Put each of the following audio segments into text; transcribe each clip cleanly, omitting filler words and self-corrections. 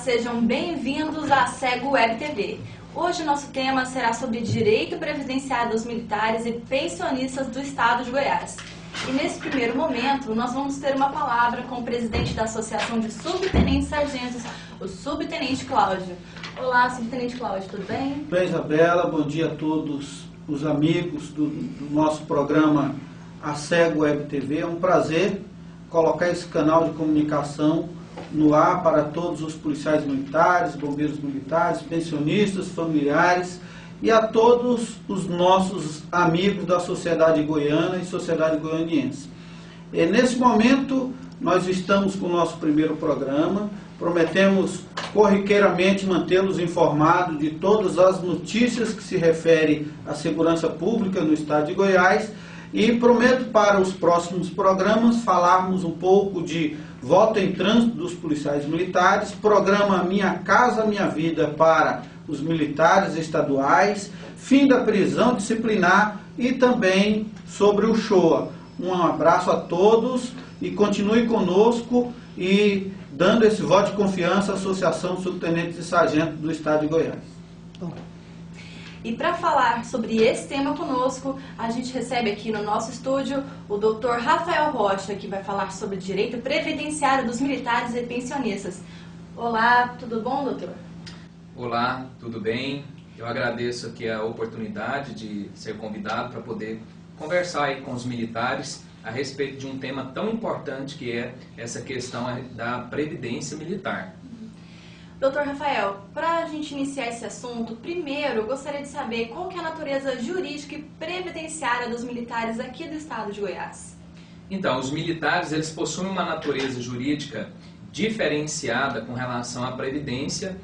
sejam bem-vindos à Cego Web TV. Hoje nosso tema será sobre direito previdenciário dos militares e pensionistas do estado de Goiás. E nesse primeiro momento, nós vamos ter uma palavra com o presidente da Associação de Subtenentes Sargentos, o Subtenente Cláudio. Olá, Subtenente Cláudio, tudo bem? Bem, Isabela, bom dia a todos os amigos do nosso programa A Cego Web TV. É um prazer colocar esse canal de comunicação no ar para todos os policiais militares, bombeiros militares, pensionistas, familiares e a todos os nossos amigos da sociedade goiana e sociedade goianiense. Nesse momento, nós estamos com o nosso primeiro programa, prometemos corriqueiramente mantê-los informados de todas as notícias que se referem à segurança pública no estado de Goiás e prometo para os próximos programas falarmos um pouco de voto em trânsito dos policiais militares, programa Minha Casa Minha Vida para os militares estaduais, fim da prisão disciplinar e também sobre o Shoa. Um abraço a todos e continue conosco e dando esse voto de confiança à Associação de Subtenentes e Sargentos do Estado de Goiás. E para falar sobre esse tema conosco, a gente recebe aqui no nosso estúdio o Dr. Rafael Rocha, que vai falar sobre direito previdenciário dos militares e pensionistas. Olá, tudo bom, doutor? Olá, tudo bem? Eu agradeço aqui a oportunidade de ser convidado para poder conversar aí com os militares a respeito de um tema tão importante que é essa questão da previdência militar. Doutor Rafael, para a gente iniciar esse assunto, primeiro eu gostaria de saber qual que é a natureza jurídica e previdenciária dos militares aqui do estado de Goiás. Então, os militares eles possuem uma natureza jurídica diferenciada com relação à previdência,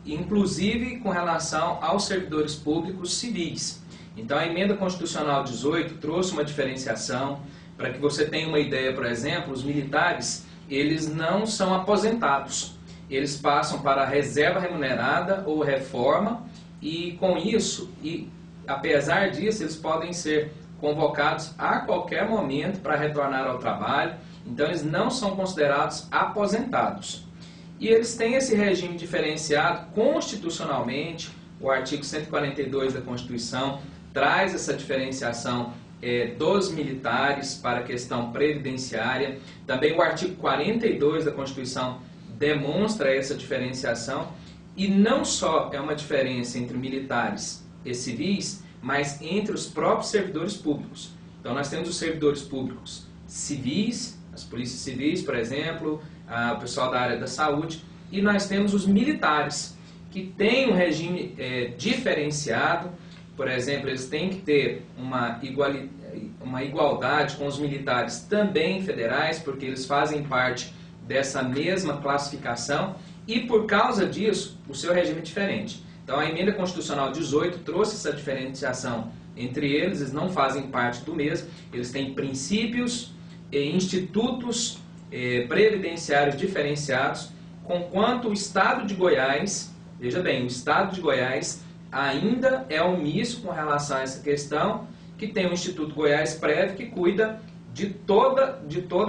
inclusive com relação aos servidores públicos civis. Então, a Emenda Constitucional 18 trouxe uma diferenciação. Para que você tenha uma ideia, por exemplo, os militares eles não são aposentados. Eles passam para a reserva remunerada ou reforma e com isso, apesar disso, eles podem ser convocados a qualquer momento para retornar ao trabalho, então eles não são considerados aposentados. E eles têm esse regime diferenciado constitucionalmente, o artigo 142 da Constituição traz essa diferenciação dos militares para a questão previdenciária, também o artigo 42 da Constituição demonstra essa diferenciação e não só é uma diferença entre militares e civis, mas entre os próprios servidores públicos. Então nós temos os servidores públicos civis, as polícias civis, por exemplo, o pessoal da área da saúde, e nós temos os militares, que têm um regime diferenciado. Por exemplo, eles têm que ter uma igualdade com os militares também federais, porque eles fazem parte dessa mesma classificação e por causa disso o seu regime é diferente. Então a Emenda Constitucional 18 trouxe essa diferenciação entre eles, eles não fazem parte do mesmo, eles têm princípios e institutos previdenciários diferenciados, conquanto o Estado de Goiás, veja bem, o Estado de Goiás ainda é omisso com relação a essa questão, que tem o Instituto Goiás Prev que cuida de toda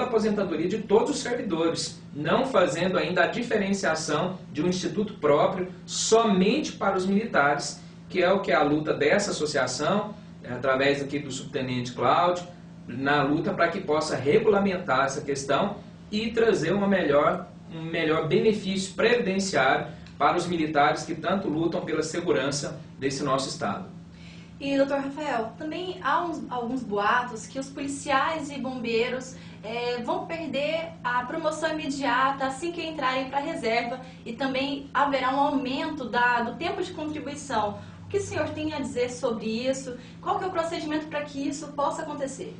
a aposentadoria de todos os servidores, não fazendo ainda a diferenciação de um instituto próprio somente para os militares, que é o que é a luta dessa associação, através aqui do subtenente Cláudio, na luta para que possa regulamentar essa questão e trazer um melhor benefício previdenciário para os militares que tanto lutam pela segurança desse nosso estado. E, doutor Rafael, também há alguns boatos que os policiais e bombeiros vão perder a promoção imediata assim que entrarem para a reserva e também haverá um aumento do tempo de contribuição. O que o senhor tem a dizer sobre isso? Qual que é o procedimento para que isso possa acontecer?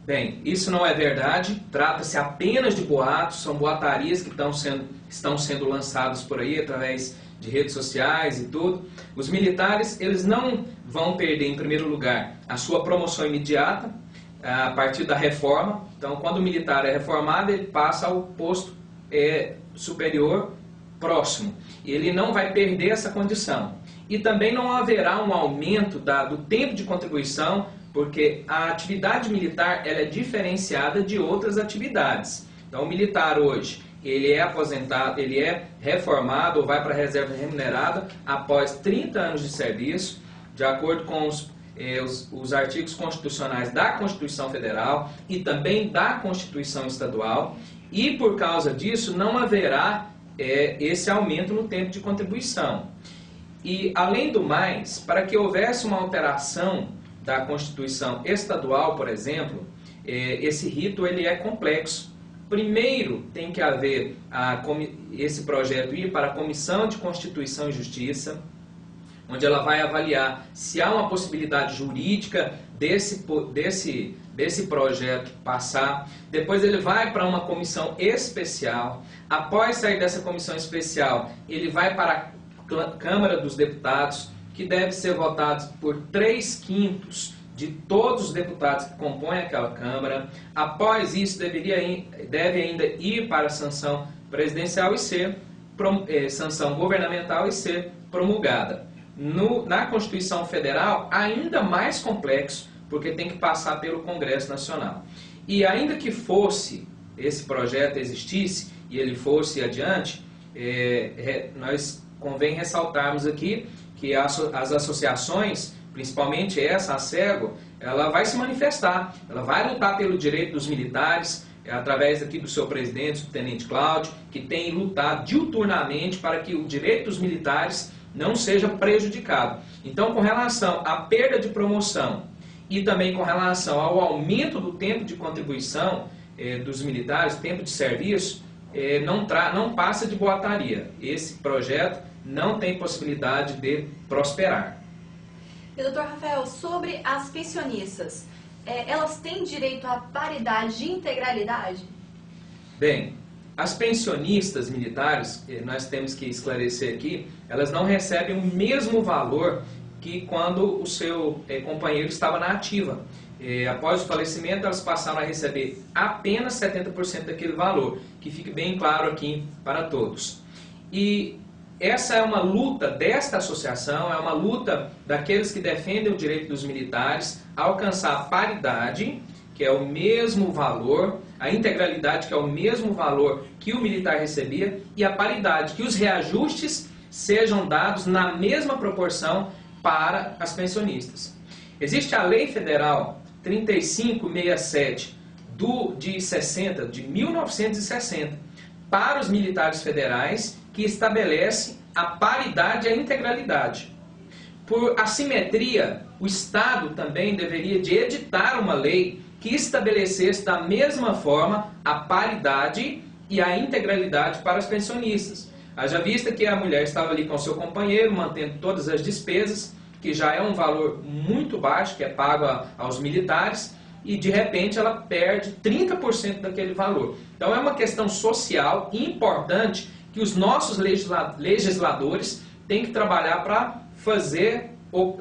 Bem, isso não é verdade, trata-se apenas de boatos, são boatarias que estão sendo lançadas por aí através de redes sociais e tudo. Os militares, eles não vão perder, em primeiro lugar, a sua promoção imediata a partir da reforma. Então, quando o militar é reformado, ele passa ao posto superior próximo. Ele não vai perder essa condição. E também não haverá um aumento do tempo de contribuição, porque a atividade militar ela é diferenciada de outras atividades. Então, o militar hoje, ele é aposentado, ele é reformado ou vai para a reserva remunerada após 30 anos de serviço, de acordo com os artigos constitucionais da Constituição Federal e também da Constituição Estadual, e por causa disso não haverá esse aumento no tempo de contribuição. E, além do mais, para que houvesse uma alteração da Constituição Estadual, por exemplo, esse rito ele é complexo. Primeiro tem que haver esse projeto ir para a Comissão de Constituição e Justiça, onde ela vai avaliar se há uma possibilidade jurídica desse projeto passar. Depois ele vai para uma comissão especial. Após sair dessa comissão especial, ele vai para a Câmara dos Deputados, que deve ser votado por 3/5 de todos os deputados que compõem aquela Câmara. Após isso, deve ainda ir para a sanção presidencial e ser sanção governamental e ser promulgada. Na Constituição Federal, ainda mais complexo, porque tem que passar pelo Congresso Nacional. E ainda que esse projeto existisse e ele fosse adiante, nós convém ressaltarmos aqui que as associações, principalmente essa, a SEGO, ela vai se manifestar, ela vai lutar pelo direito dos militares, através aqui do seu presidente, o Tenente Cláudio, que tem lutado diuturnamente para que o direito dos militares não seja prejudicado. Então, com relação à perda de promoção e também com relação ao aumento do tempo de contribuição dos militares, tempo de serviço, não passa de boataria. Esse projeto não tem possibilidade de prosperar. E, doutor Rafael, sobre as pensionistas, elas têm direito à paridade de integralidade? Bem, as pensionistas militares, nós temos que esclarecer aqui, elas não recebem o mesmo valor que quando o seu companheiro estava na ativa. Após o falecimento, elas passaram a receber apenas 70% daquele valor, que fique bem claro aqui para todos. E essa é uma luta desta associação, é uma luta daqueles que defendem o direito dos militares a alcançar a paridade, que é o mesmo valor, a integralidade, que é o mesmo valor que o militar recebia, e a paridade, que os reajustes sejam dados na mesma proporção para as pensionistas. Existe a Lei Federal 3567 de 1960 para os militares federais, que estabelece a paridade e a integralidade. Por assimetria, o Estado também deveria de editar uma lei que estabelecesse da mesma forma a paridade e a integralidade para os pensionistas. Haja vista que a mulher estava ali com seu companheiro, mantendo todas as despesas, que já é um valor muito baixo, que é pago aos militares, e de repente ela perde 30% daquele valor. Então é uma questão social importante que os nossos legisladores têm que trabalhar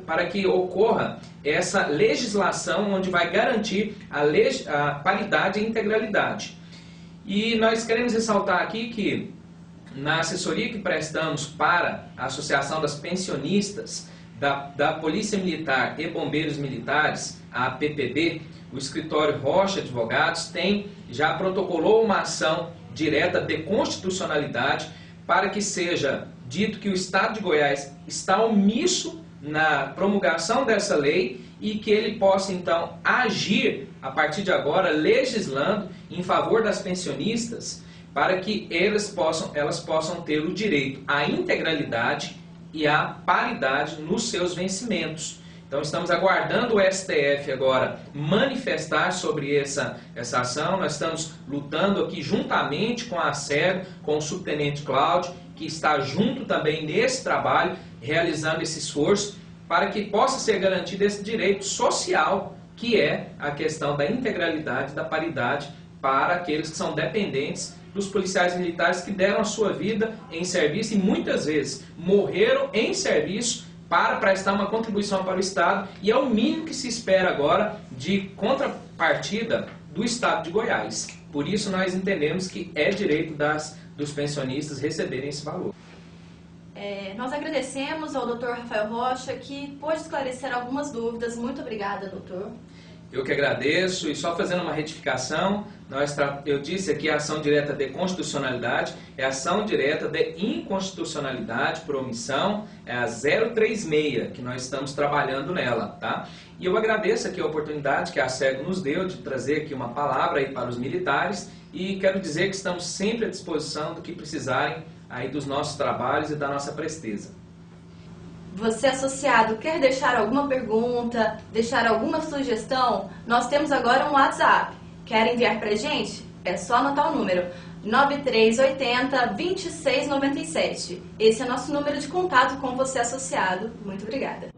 para que ocorra essa legislação onde vai garantir a paridade e integralidade. E nós queremos ressaltar aqui que na assessoria que prestamos para a Associação das Pensionistas da Polícia Militar e Bombeiros Militares, a APPB, o escritório Rocha Advogados já protocolou uma ação direta de constitucionalidade para que seja dito que o Estado de Goiás está omisso na promulgação dessa lei e que ele possa então agir a partir de agora legislando em favor das pensionistas para que elas possam ter o direito à integralidade e à paridade nos seus vencimentos. Então estamos aguardando o STF agora manifestar sobre essa ação. Nós estamos lutando aqui juntamente com a SEGO, com o subtenente Cláudio, que está junto também nesse trabalho, realizando esse esforço para que possa ser garantido esse direito social, que é a questão da integralidade, da paridade para aqueles que são dependentes dos policiais militares que deram a sua vida em serviço e muitas vezes morreram em serviço para prestar uma contribuição para o Estado, e é o mínimo que se espera agora de contrapartida do Estado de Goiás. Por isso nós entendemos que é direito dos pensionistas receberem esse valor. Nós agradecemos ao Dr. Rafael Rocha, que pôde esclarecer algumas dúvidas. Muito obrigada, doutor. Eu que agradeço, e só fazendo uma retificação, eu disse aqui a ação direta de constitucionalidade, é a ação direta de inconstitucionalidade por omissão, é a 036, que nós estamos trabalhando nela, tá? E eu agradeço aqui a oportunidade que a SEGO nos deu de trazer aqui uma palavra aí para os militares, e quero dizer que estamos sempre à disposição do que precisarem aí dos nossos trabalhos e da nossa presteza. Você, associado, quer deixar alguma pergunta, deixar alguma sugestão? Nós temos agora um WhatsApp. Quer enviar para a gente? É só anotar o número 9380-2697. Esse é nosso número de contato com você, associado. Muito obrigada.